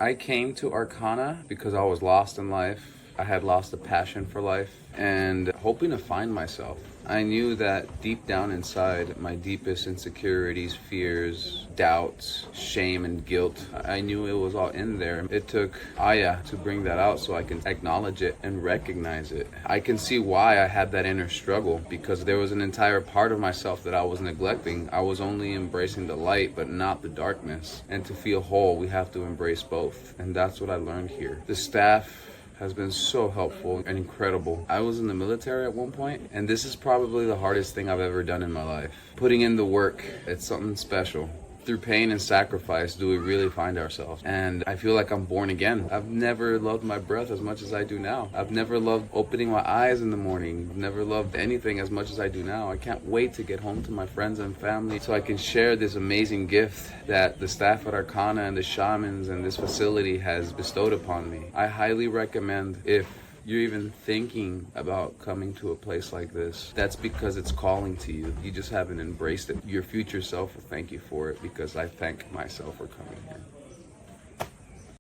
I came to Arkana because I was lost in life. I had lost a passion for life and hoping to find myself. I knew that deep down inside, my deepest insecurities, fears, doubts, shame, and guilt, I knew it was all in there. It took Aya to bring that out so I can acknowledge it and recognize it. I can see why I had that inner struggle, because there was an entire part of myself that I was neglecting. I was only embracing the light, but not the darkness. And to feel whole, we have to embrace both. And that's what I learned here. The staff has been so helpful and incredible. I was in the military at one point, and this is probably the hardest thing I've ever done in my life. Putting in the work, it's something special. Through pain and sacrifice do we really find ourselves. And I feel like I'm born again. I've never loved my breath as much as I do now. I've never loved opening my eyes in the morning. I've never loved anything as much as I do now. I can't wait to get home to my friends and family so I can share this amazing gift that the staff at Arkana and the shamans and this facility has bestowed upon me. I highly recommend, if you're even thinking about coming to a place like this, that's because it's calling to you. You just haven't embraced it. Your future self will thank you for it, because I thank myself for coming here.